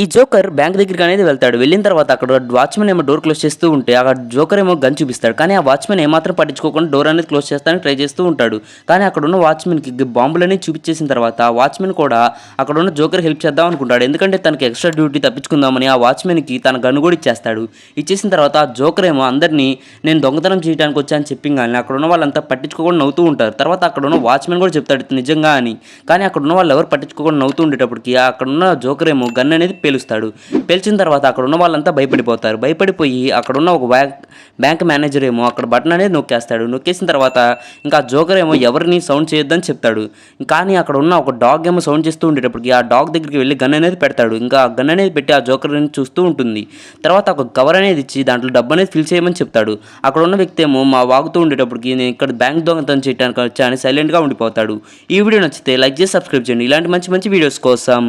ఈ joker bank దగ్గరికి అనేది వెళ్తాడు. వెళ్ళిన తర్వాత అక్కడ వాచ్మెన్ ఏమో డోర్ క్లోజ్ చేస్తూ ఉంటే అక్కడ జోకర్ ఏమో గన్ చూపిస్తాడు. కానీ ఆ వాచ్మెన్ ఏమాత్రం పట్టించుకోకుండా డోర్ అనేది క్లోజ్ చేస్తానికి ట్రై చేస్తూ ఉంటాడు. కానీ అక్కడ ఉన్న వాచ్మెన్కి బాంబులని చూపించేసిన తర్వాత వాచ్మెన్ కూడా అక్కడ ఉన్న జోకర్ హెల్ప్ చేద్దాం అనుకుంటాడు. ఎందుకంటే తనకి ఎక్స్ట్రా డ్యూటీ తప్పించుకుందామని ఆ వాచ్మెన్కి తన గన్ను కూడా ఇచ్చేస్తాడు. ఇచ్చేసిన తర్వాత ఆ జోకర్ ఏమో అందరినీ నేను దొంగతనం చేయడానికి వచ్చాను చెప్పి కానీ అక్కడ ఉన్న వాళ్ళంతా పట్టించుకోకుండా నవ్వుతూ ఉంటారు. తర్వాత అక్కడ ఉన్న వాచ్మెన్ కూడా చెప్తాడు నిజంగా అని. కానీ అక్కడ ఉన్న వాళ్ళు ఎవరు పట్టించుకోకుండా నవ్వుతూ ఉండేటప్పటికి అక్కడ ఉన్న జోకర్ ఏమో గన్ అనేది పేలుస్తాడు. పేల్చిన తర్వాత అక్కడ ఉన్న వాళ్ళంతా భయపడిపోతారు. భయపడిపోయి అక్కడ ఉన్న ఒక బ్యాంక్ మేనేజర్ ఏమో అక్కడ బటన్ అనేది నొక్కేస్తాడు. నొక్కేసిన తర్వాత ఇంకా జోకర్ ఏమో ఎవరిని సౌండ్ చేయొద్దని చెప్తాడు. కానీ అక్కడ ఉన్న ఒక డాగ్ ఏమో సౌండ్ చేస్తూ ఉండేటప్పటికి ఆ డాగ్ దగ్గరికి వెళ్ళి గన్ అనేది పెడతాడు. ఇంకా గన్ అనేది పెట్టి ఆ జోకర్ అనేది చూస్తూ ఉంటుంది. తర్వాత ఒక కవర్ అనేది ఇచ్చి దాంట్లో డబ్బు అనేది ఫిల్ చేయమని చెప్తాడు. అక్కడ ఉన్న వ్యక్తి ఏమో వాగుతూ ఉండేటప్పటికి నేను ఇక్కడ బ్యాంక్ దొంగతనం చేయడానికి వచ్చా అని సైలెంట్గా ఉండిపోతాడు. ఈ వీడియో నచ్చితే లైక్ చేసి సబ్స్క్రైబ్ చేయండి ఇలాంటి మంచి మంచి వీడియోస్ కోసం.